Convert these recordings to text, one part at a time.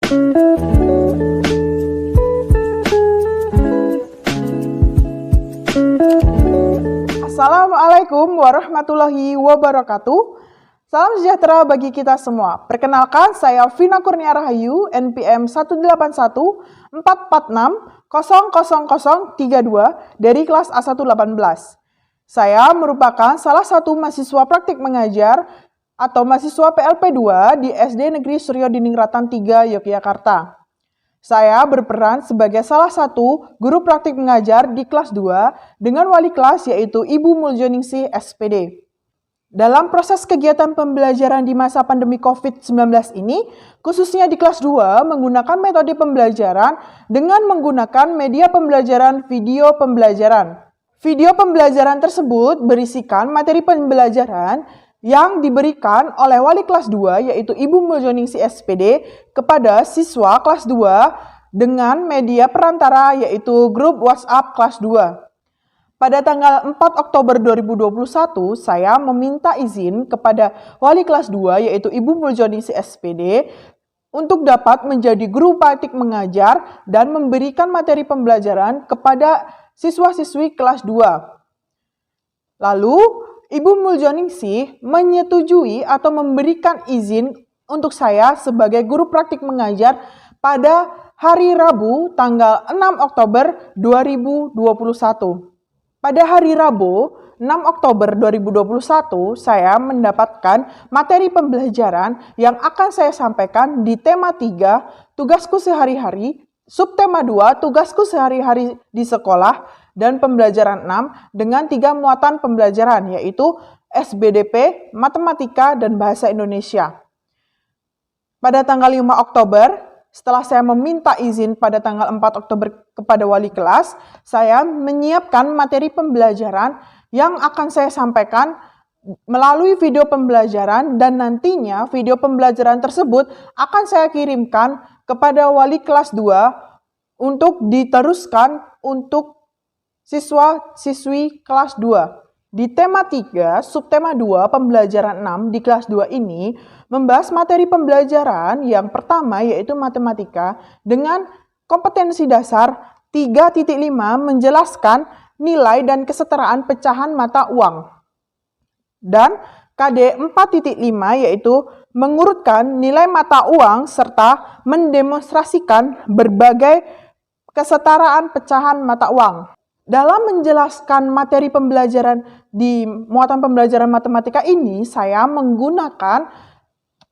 Assalamualaikum warahmatullahi wabarakatuh. Salam sejahtera bagi kita semua. Perkenalkan, saya Vina Kurnia Rahayu, NPM 18144600032 dari kelas A118. Saya merupakan salah satu mahasiswa praktik mengajar atau mahasiswa PLP 2 di SD Negeri Suryo Diningrat 3, Yogyakarta. Saya berperan sebagai salah satu guru praktik mengajar di kelas 2 dengan wali kelas yaitu Ibu Muljoningsih SPD. Dalam proses kegiatan pembelajaran di masa pandemi COVID-19 ini, khususnya di kelas 2 menggunakan metode pembelajaran dengan menggunakan media pembelajaran video pembelajaran. Video pembelajaran tersebut berisikan materi pembelajaran yang diberikan oleh wali kelas 2 yaitu Ibu Muljoningsih SPD kepada siswa kelas 2 dengan media perantara yaitu grup WhatsApp kelas 2. Pada tanggal 4 Oktober 2021, saya meminta izin kepada wali kelas 2 yaitu Ibu Muljoningsih SPD untuk dapat menjadi guru praktik mengajar dan memberikan materi pembelajaran kepada siswa-siswi kelas 2. Lalu, Ibu Muljoningsih menyetujui atau memberikan izin untuk saya sebagai guru praktik mengajar pada hari Rabu tanggal 6 Oktober 2021. Pada hari Rabu 6 Oktober 2021, saya mendapatkan materi pembelajaran yang akan saya sampaikan di tema 3, tugasku sehari-hari, subtema 2, tugasku sehari-hari di sekolah, dan pembelajaran 6 dengan 3 muatan pembelajaran, yaitu SBDP, Matematika, dan Bahasa Indonesia. Pada tanggal 5 Oktober, setelah saya meminta izin pada tanggal 4 Oktober kepada wali kelas, saya menyiapkan materi pembelajaran yang akan saya sampaikan melalui video pembelajaran dan nantinya video pembelajaran tersebut akan saya kirimkan kepada wali kelas 2 untuk diteruskan untuk siswa-siswi kelas 2. Di tema 3, subtema 2, pembelajaran 6 di kelas 2 ini membahas materi pembelajaran yang pertama yaitu matematika dengan kompetensi dasar 3.5 menjelaskan nilai dan kesetaraan pecahan mata uang. Dan KD 4.5 yaitu mengurutkan nilai mata uang serta mendemonstrasikan berbagai kesetaraan pecahan mata uang. Dalam menjelaskan materi pembelajaran di muatan pembelajaran matematika ini, saya menggunakan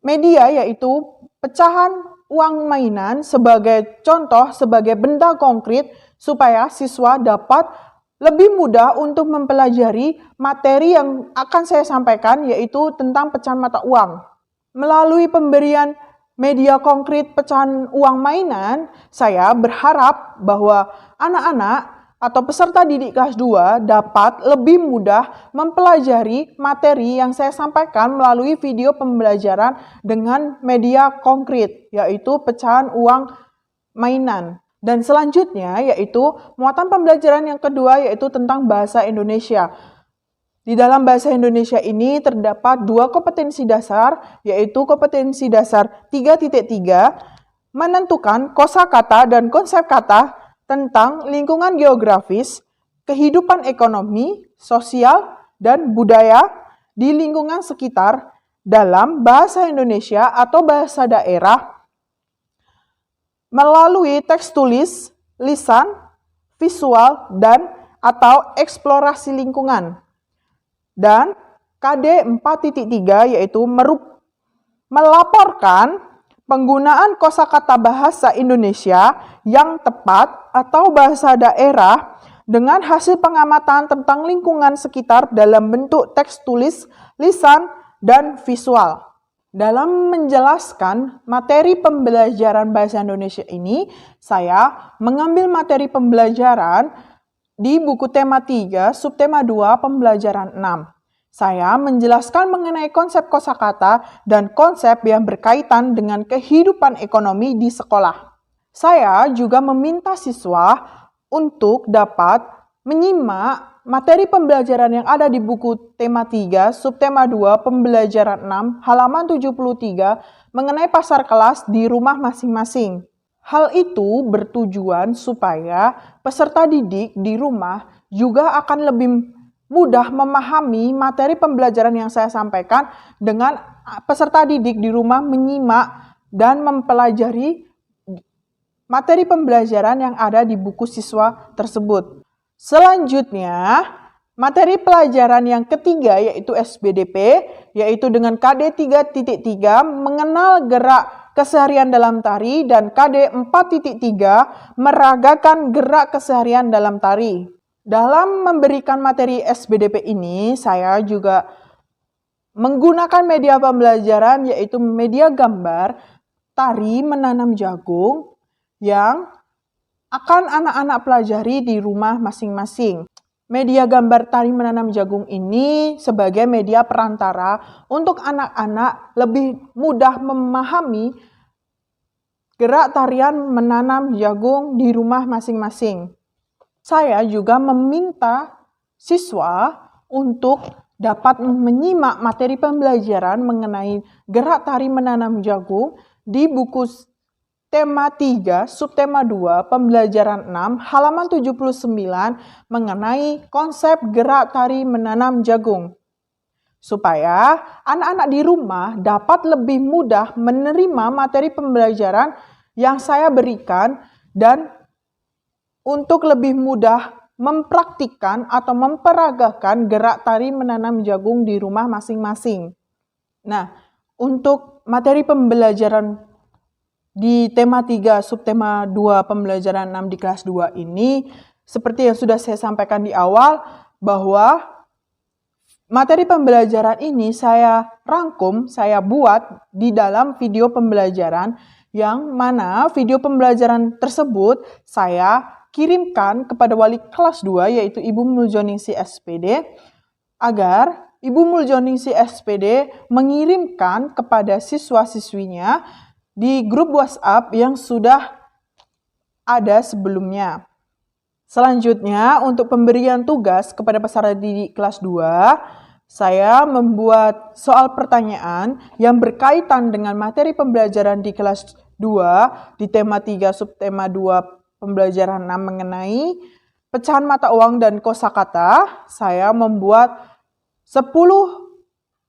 media yaitu pecahan uang mainan sebagai contoh, sebagai benda konkret supaya siswa dapat lebih mudah untuk mempelajari materi yang akan saya sampaikan yaitu tentang pecahan mata uang. Melalui pemberian media konkret pecahan uang mainan, saya berharap bahwa anak-anak atau peserta didik kelas 2 dapat lebih mudah mempelajari materi yang saya sampaikan melalui video pembelajaran dengan media konkret, yaitu pecahan uang mainan. Dan selanjutnya yaitu muatan pembelajaran yang kedua yaitu tentang bahasa Indonesia. Di dalam bahasa Indonesia ini terdapat 2 kompetensi dasar yaitu kompetensi dasar 3.3 menentukan kosakata dan konsep kata tentang lingkungan geografis, kehidupan ekonomi, sosial, dan budaya di lingkungan sekitar dalam bahasa Indonesia atau bahasa daerah melalui teks tulis, lisan, visual, dan atau eksplorasi lingkungan. Dan KD 4.3 yaitu melaporkan penggunaan kosakata bahasa Indonesia yang tepat atau bahasa daerah dengan hasil pengamatan tentang lingkungan sekitar dalam bentuk teks tulis, lisan, dan visual. Dalam menjelaskan materi pembelajaran bahasa Indonesia ini, saya mengambil materi pembelajaran di buku tema 3, subtema 2, pembelajaran 6. Saya menjelaskan mengenai konsep kosakata dan konsep yang berkaitan dengan kehidupan ekonomi di sekolah. Saya juga meminta siswa untuk dapat menyimak materi pembelajaran yang ada di buku tema 3, subtema 2, pembelajaran 6, halaman 73 mengenai pasar kelas di rumah masing-masing. Hal itu bertujuan supaya peserta didik di rumah juga akan lebih mudah memahami materi pembelajaran yang saya sampaikan dengan peserta didik di rumah menyimak dan mempelajari materi pembelajaran yang ada di buku siswa tersebut. Selanjutnya, materi pelajaran yang ketiga yaitu SBDP, yaitu dengan KD 3.3 mengenal gerak keseharian dalam tari dan KD 4.3 meragakan gerak keseharian dalam tari. Dalam memberikan materi SBDP ini, saya juga menggunakan media pembelajaran yaitu media gambar tari menanam jagung yang akan anak-anak pelajari di rumah masing-masing. Media gambar tari menanam jagung ini sebagai media perantara untuk anak-anak lebih mudah memahami gerak tarian menanam jagung di rumah masing-masing. Saya juga meminta siswa untuk dapat menyimak materi pembelajaran mengenai gerak tari menanam jagung di buku tema 3, subtema 2, pembelajaran 6, halaman 79 mengenai konsep gerak tari menanam jagung. Supaya anak-anak di rumah dapat lebih mudah menerima materi pembelajaran yang saya berikan dan untuk lebih mudah mempraktikkan atau memperagakan gerak tari menanam jagung di rumah masing-masing. Nah, untuk materi pembelajaran di tema 3, subtema 2, pembelajaran 6 di kelas 2 ini, seperti yang sudah saya sampaikan di awal, bahwa materi pembelajaran ini saya rangkum, saya buat di dalam video pembelajaran, yang mana video pembelajaran tersebut saya kirimkan kepada wali kelas 2, yaitu Ibu Muljoningsih SPD, agar Ibu Muljoningsih SPD mengirimkan kepada siswa-siswinya di grup WhatsApp yang sudah ada sebelumnya. Selanjutnya, untuk pemberian tugas kepada peserta didik kelas 2, saya membuat soal pertanyaan yang berkaitan dengan materi pembelajaran di kelas 2 di tema 3 subtema 2 pembelajaran 6 mengenai pecahan mata uang dan kosakata. Saya membuat 10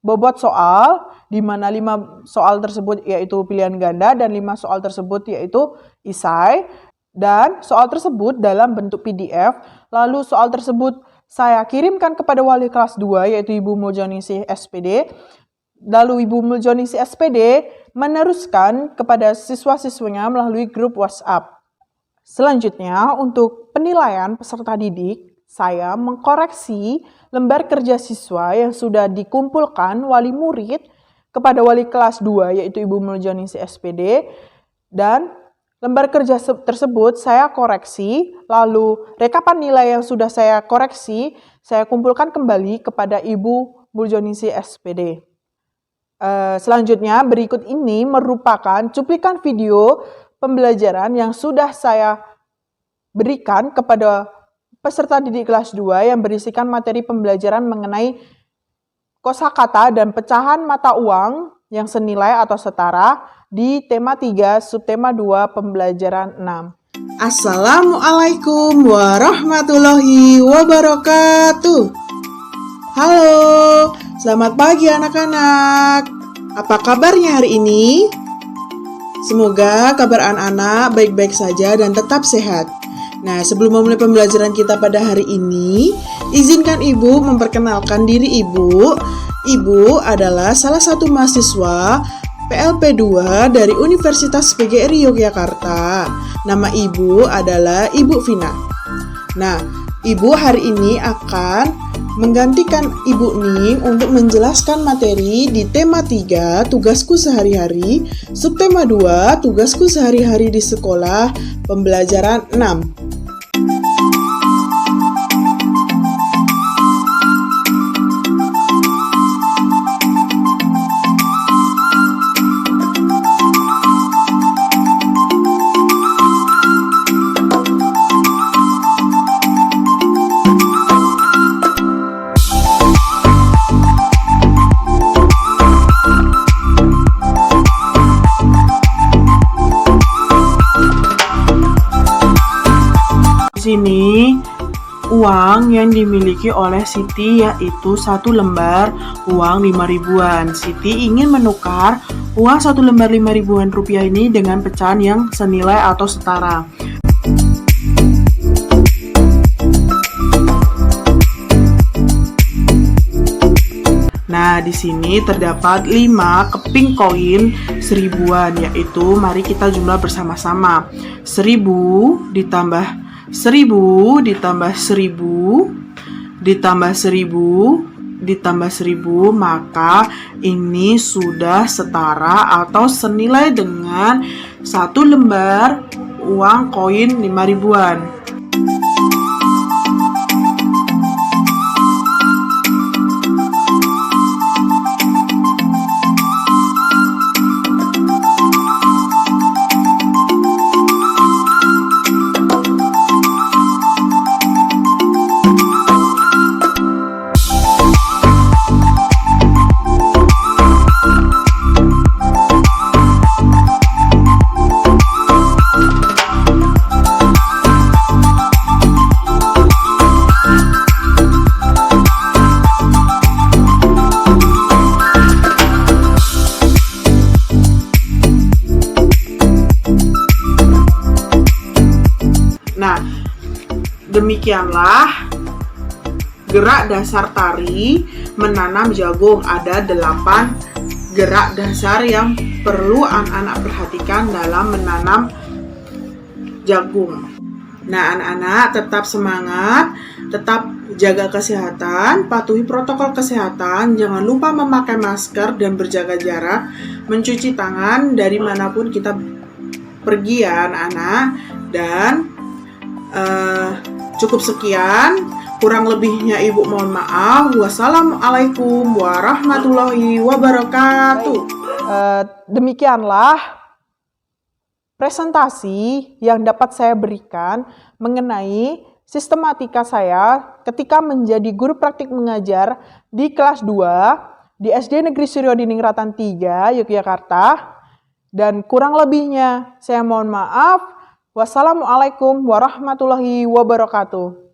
bobot soal, di mana 5 soal tersebut yaitu pilihan ganda dan 5 soal tersebut yaitu esai, dan soal tersebut dalam bentuk PDF. Lalu soal tersebut saya kirimkan kepada wali kelas 2 yaitu Ibu Muljoningsih SPD. Lalu Ibu Muljoningsih SPD meneruskan kepada siswa-siswinya melalui grup WhatsApp. Selanjutnya, untuk penilaian peserta didik, saya mengkoreksi lembar kerja siswa yang sudah dikumpulkan wali murid kepada wali kelas 2 yaitu Ibu Muljoningsih SPD, dan lembar kerja tersebut saya koreksi, lalu rekapan nilai yang sudah saya koreksi saya kumpulkan kembali kepada Ibu Muljoningsih SPD. Selanjutnya, berikut ini merupakan cuplikan video pembelajaran yang sudah saya berikan kepada peserta didik kelas 2 yang berisikan materi pembelajaran mengenai kosakata dan pecahan mata uang yang senilai atau setara di tema 3 subtema 2 pembelajaran 6. Assalamualaikum warahmatullahi wabarakatuh. Halo, selamat pagi anak-anak. Apa kabarnya hari ini? Semoga kabar anak-anak baik-baik saja dan tetap sehat. Nah, sebelum memulai pembelajaran kita pada hari ini, izinkan Ibu memperkenalkan diri Ibu. Ibu adalah salah satu mahasiswa PLP 2 dari Universitas PGRI Yogyakarta. Nama Ibu adalah Ibu Vina. Nah, Ibu hari ini akan menggantikan Ibu Ning untuk menjelaskan materi di tema 3, tugasku sehari-hari, subtema 2, tugasku sehari-hari di sekolah, pembelajaran 6. sini uang yang dimiliki oleh Siti yaitu 1 lembar uang 5 ribuan. Siti ingin menukar uang 1 lembar 5 ribuan rupiah ini dengan pecahan yang senilai atau setara. Nah, di sini terdapat 5 keping koin seribuan, yaitu mari kita jumlah bersama-sama. 1000 ditambah 1000 ditambah 1000 ditambah 1000 ditambah 1000, maka ini sudah setara atau senilai dengan 1 lembar uang koin 5 ribuan. Nah, demikianlah gerak dasar tari menanam jagung. Ada 8 gerak dasar yang perlu anak-anak perhatikan dalam menanam jagung. Nah, anak-anak tetap semangat, tetap jaga kesehatan, patuhi protokol kesehatan, jangan lupa memakai masker dan berjaga jarak, mencuci tangan dari manapun kita pergi ya anak-anak. Dan cukup sekian, kurang lebihnya ibu mohon maaf. Wassalamualaikum warahmatullahi wabarakatuh. Demikianlah presentasi yang dapat saya berikan mengenai sistematika saya ketika menjadi guru praktik mengajar di kelas 2 di SD Negeri Suryo Diningratan 3, Yogyakarta. Dan kurang lebihnya saya mohon maaf. Wassalamualaikum warahmatullahi wabarakatuh.